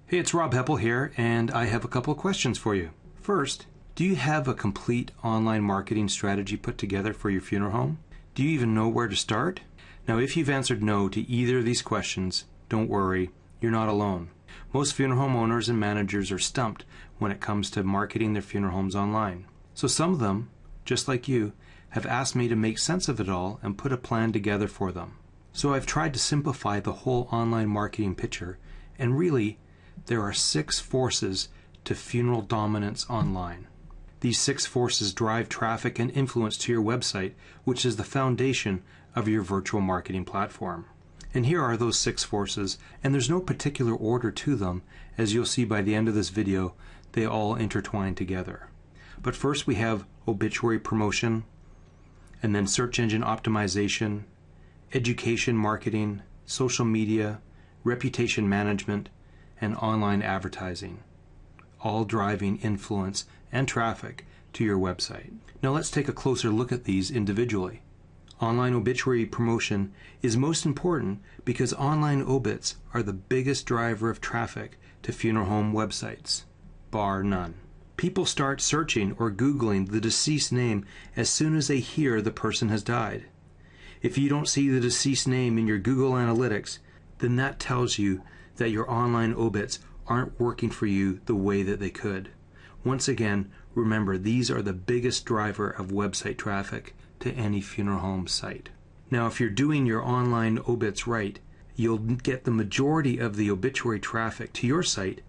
Hey, it's Rob Heppel here, and I have a couple of questions for you. First, do you have a complete online marketing strategy put together for your funeral home? Do you even know where to start? Now, if you've answered no to either of these questions, don't worry, you're not alone. Most funeral home owners and managers are stumped when it comes to marketing their funeral homes online. So some of them, just like you, have asked me to make sense of it all and put a plan together for them. So I've tried to simplify the whole online marketing picture, and really, there are 6 forces to funeral dominance online. These 6 forces drive traffic and influence to your website, which is the foundation of your virtual marketing platform. And here are those 6 forces, and there's no particular order to them. As you'll see by the end of this video, they all intertwine together. But first we have obituary promotion, and then search engine optimization, education marketing, social media, reputation management, and online advertising, all driving influence and traffic to your website. Now let's take a closer look at these individually. Online obituary promotion is most important because online obits are the biggest driver of traffic to funeral home websites, bar none. People start searching or Googling the deceased name as soon as they hear the person has died. If you don't see the deceased name in your Google Analytics, then that tells you that your online obits aren't working for you the way that they could. Once again, remember, these are the biggest driver of website traffic to any funeral home site. Now, if you're doing your online obits right, you'll get the majority of the obituary traffic to your site,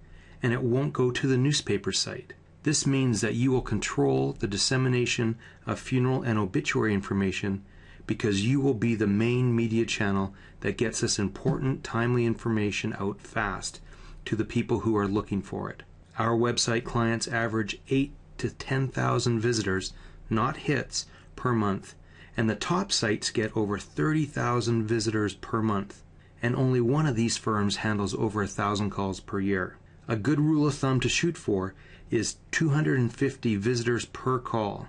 and it won't go to the newspaper site. This means that you will control the dissemination of funeral and obituary information because you will be the main media channel that gets this important, timely information out fast to the people who are looking for it. Our website clients average 8,000 to 10,000 visitors, not hits, per month, and the top sites get over 30,000 visitors per month, and only one of these firms handles over 1,000 calls per year. A good rule of thumb to shoot for is 250 visitors per call.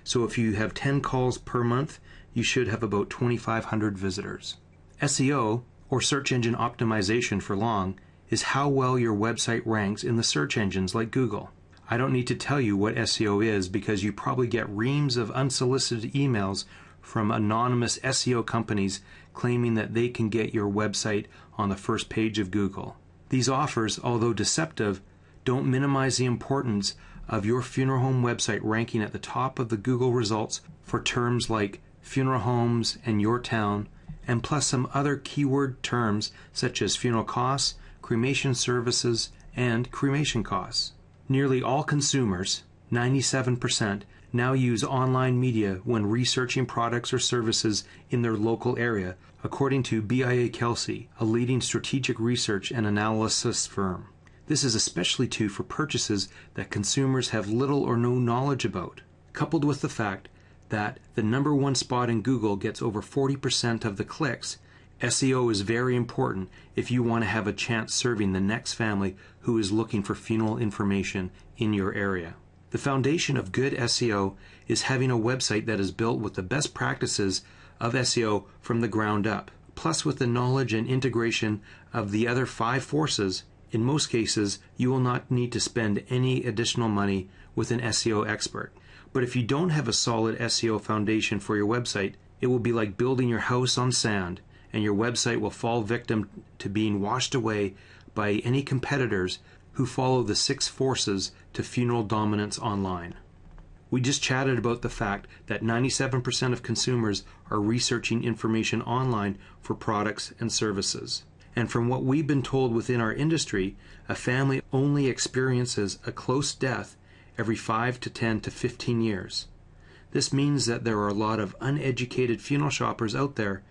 So if you have 10 calls per month, you should have about 2,500 visitors. SEO, or search engine optimization for long, is how well your website ranks in the search engines like Google. I don't need to tell you what SEO is because you probably get reams of unsolicited emails from anonymous SEO companies claiming that they can get your website on the first page of Google. These offers, although deceptive, don't minimize the importance of your funeral home website ranking at the top of the Google results for terms like funeral homes and your town, and plus some other keyword terms such as funeral costs, cremation services, and cremation costs. Nearly all consumers, 97%, now use online media when researching products or services in their local area, according to BIA Kelsey, a leading strategic research and analysis firm. This is especially true for purchases that consumers have little or no knowledge about, coupled with the fact that the #1 spot in Google gets over 40% of the clicks. SEO is very important if you want to have a chance serving the next family who is looking for funeral information in your area. The foundation of good SEO is having a website that is built with the best practices of SEO from the ground up. Plus, with the knowledge and integration of the other 5 forces, in most cases, you will not need to spend any additional money with an SEO expert. But if you don't have a solid SEO foundation for your website, it will be like building your house on sand, and your website will fall victim to being washed away by any competitors who follow the 6 forces to funeral dominance online. We just chatted about the fact that 97% of consumers are researching information online for products and services. And from what we've been told within our industry, a family only experiences a close death every 5 to 10 to 15 years. This means that there are a lot of uneducated funeral shoppers out there,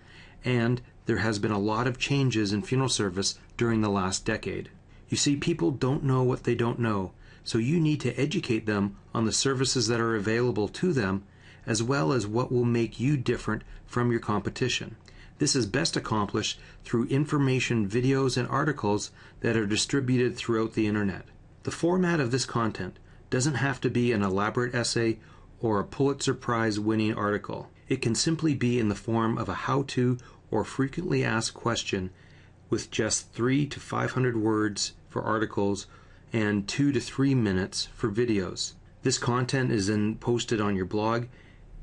and there has been a lot of changes in funeral service during the last decade. You see, people don't know what they don't know, so you need to educate them on the services that are available to them, as well as what will make you different from your competition. This is best accomplished through information videos and articles that are distributed throughout the internet. The format of this content doesn't have to be an elaborate essay or a Pulitzer Prize winning article. It can simply be in the form of a how-to or frequently asked question with just 300 to 500 words for articles and 2 to 3 minutes for videos. This content is then posted on your blog,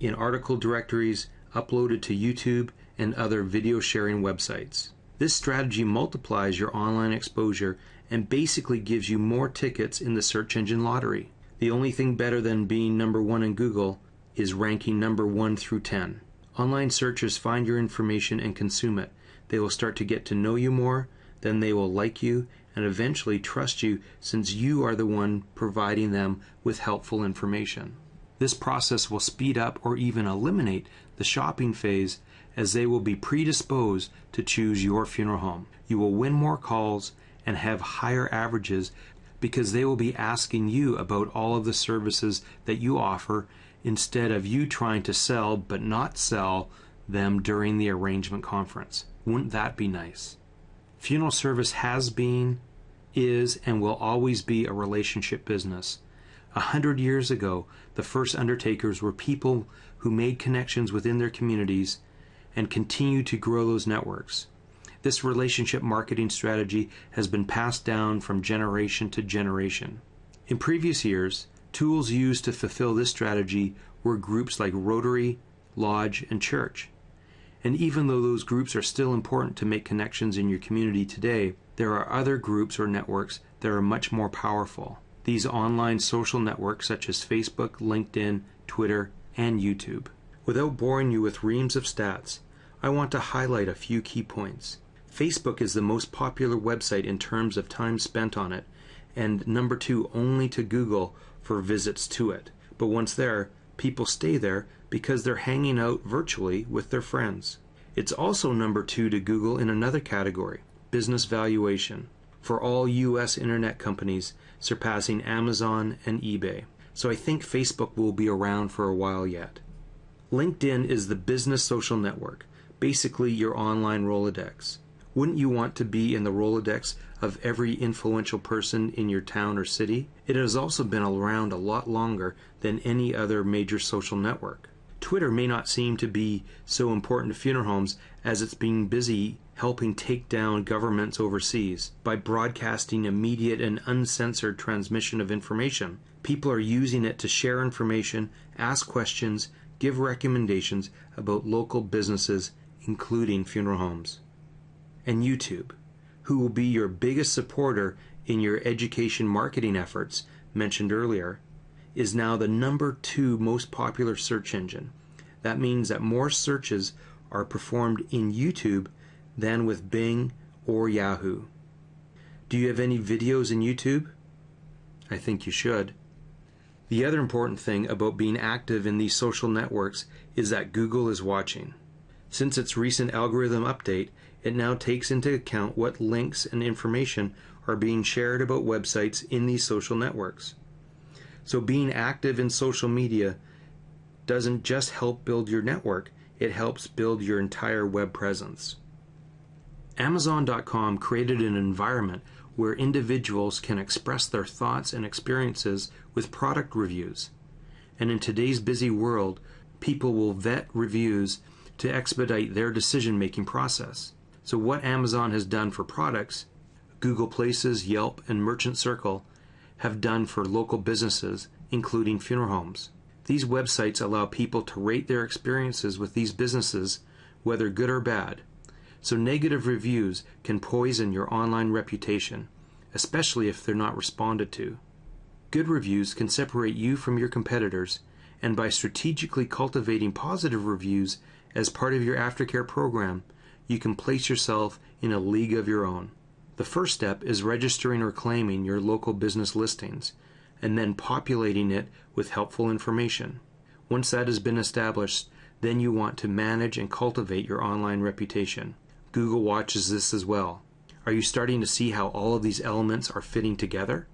in article directories, uploaded to YouTube and other video sharing websites. This strategy multiplies your online exposure and basically gives you more tickets in the search engine lottery. The only thing better than being number 1 in Google is ranking number 1 through 10. Online searchers find your information and consume it. They will start to get to know you more, then they will like you and eventually trust you since you are the one providing them with helpful information. This process will speed up or even eliminate the shopping phase as they will be predisposed to choose your funeral home. You will win more calls and have higher averages because they will be asking you about all of the services that you offer instead of you trying to sell but not sell them during the arrangement conference. Wouldn't that be nice? Funeral service has been, is, and will always be a relationship business. 100 years ago, the first undertakers were people who made connections within their communities and continue to grow those networks. This relationship marketing strategy has been passed down from generation to generation. In previous years, tools used to fulfill this strategy were groups like Rotary, Lodge, and Church. And even though those groups are still important to make connections in your community today, there are other groups or networks that are much more powerful. These online social networks such as Facebook, LinkedIn, Twitter, and YouTube. Without boring you with reams of stats, I want to highlight a few key points. Facebook is the most popular website in terms of time spent on it, and number 2 only to Google for visits to it. But once there, people stay there because they're hanging out virtually with their friends. It's also number 2 to Google in another category, business valuation, for all U.S. internet companies, surpassing Amazon and eBay. So I think Facebook will be around for a while yet. LinkedIn is the business social network, basically your online Rolodex. Wouldn't you want to be in the Rolodex of every influential person in your town or city? It has also been around a lot longer than any other major social network. Twitter may not seem to be so important to funeral homes as it's being busy helping take down governments overseas by broadcasting immediate and uncensored transmission of information. People are using it to share information, ask questions, give recommendations about local businesses, including funeral homes. And YouTube, who will be your biggest supporter in your education marketing efforts mentioned earlier, is now the number 2 most popular search engine. That means that more searches are performed in YouTube than with Bing or Yahoo. Do you have any videos in YouTube? I think you should. The other important thing about being active in these social networks is that Google is watching. Since its recent algorithm update, it now takes into account what links and information are being shared about websites in these social networks. So being active in social media doesn't just help build your network, it helps build your entire web presence. Amazon.com created an environment where individuals can express their thoughts and experiences with product reviews. And in today's busy world, people will vet reviews to expedite their decision-making process. So what Amazon has done for products, Google Places, Yelp, and Merchant Circle have done for local businesses, including funeral homes. These websites allow people to rate their experiences with these businesses, whether good or bad. So negative reviews can poison your online reputation, especially if they're not responded to. Good reviews can separate you from your competitors, and by strategically cultivating positive reviews as part of your aftercare program, you can place yourself in a league of your own. The first step is registering or claiming your local business listings, and then populating it with helpful information. Once that has been established, then you want to manage and cultivate your online reputation. Google watches this as well. Are you starting to see how all of these elements are fitting together?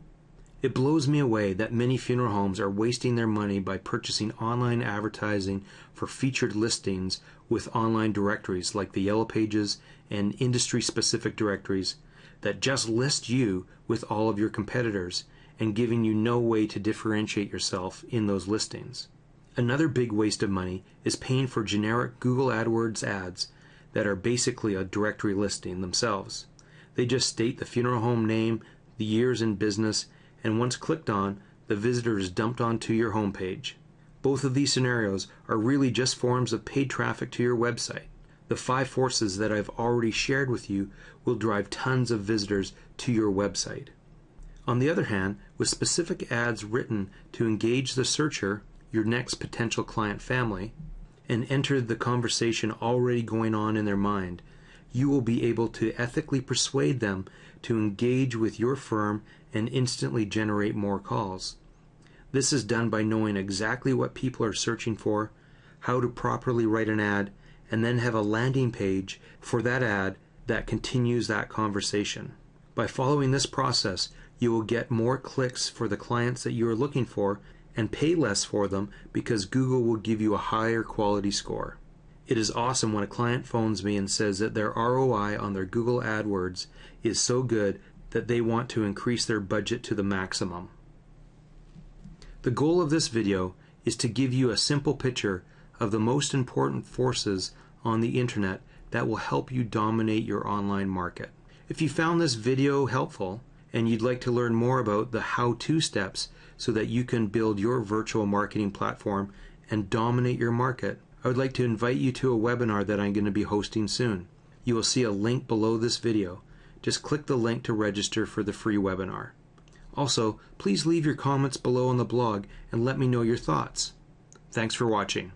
It blows me away that many funeral homes are wasting their money by purchasing online advertising for featured listings with online directories like the Yellow Pages and industry-specific directories that just list you with all of your competitors and giving you no way to differentiate yourself in those listings. Another big waste of money is paying for generic Google AdWords ads that are basically a directory listing themselves. They just state the funeral home name, the years in business, and once clicked on, the visitor is dumped onto your homepage. Both of these scenarios are really just forms of paid traffic to your website. The 5 forces that I've already shared with you will drive tons of visitors to your website. On the other hand, with specific ads written to engage the searcher, your next potential client family, and enter the conversation already going on in their mind, you will be able to ethically persuade them to engage with your firm and instantly generate more calls. This is done by knowing exactly what people are searching for, how to properly write an ad, and then have a landing page for that ad that continues that conversation. By following this process, you will get more clicks for the clients that you are looking for and pay less for them because Google will give you a higher quality score. It is awesome when a client phones me and says that their ROI on their Google AdWords is so good that they want to increase their budget to the maximum. The goal of this video is to give you a simple picture of the most important forces on the internet that will help you dominate your online market. If you found this video helpful and you'd like to learn more about the how-to steps so that you can build your virtual marketing platform and dominate your market, I would like to invite you to a webinar that I'm going to be hosting soon. You will see a link below this video. Just click the link to register for the free webinar. Also, please leave your comments below on the blog and let me know your thoughts. Thanks for watching.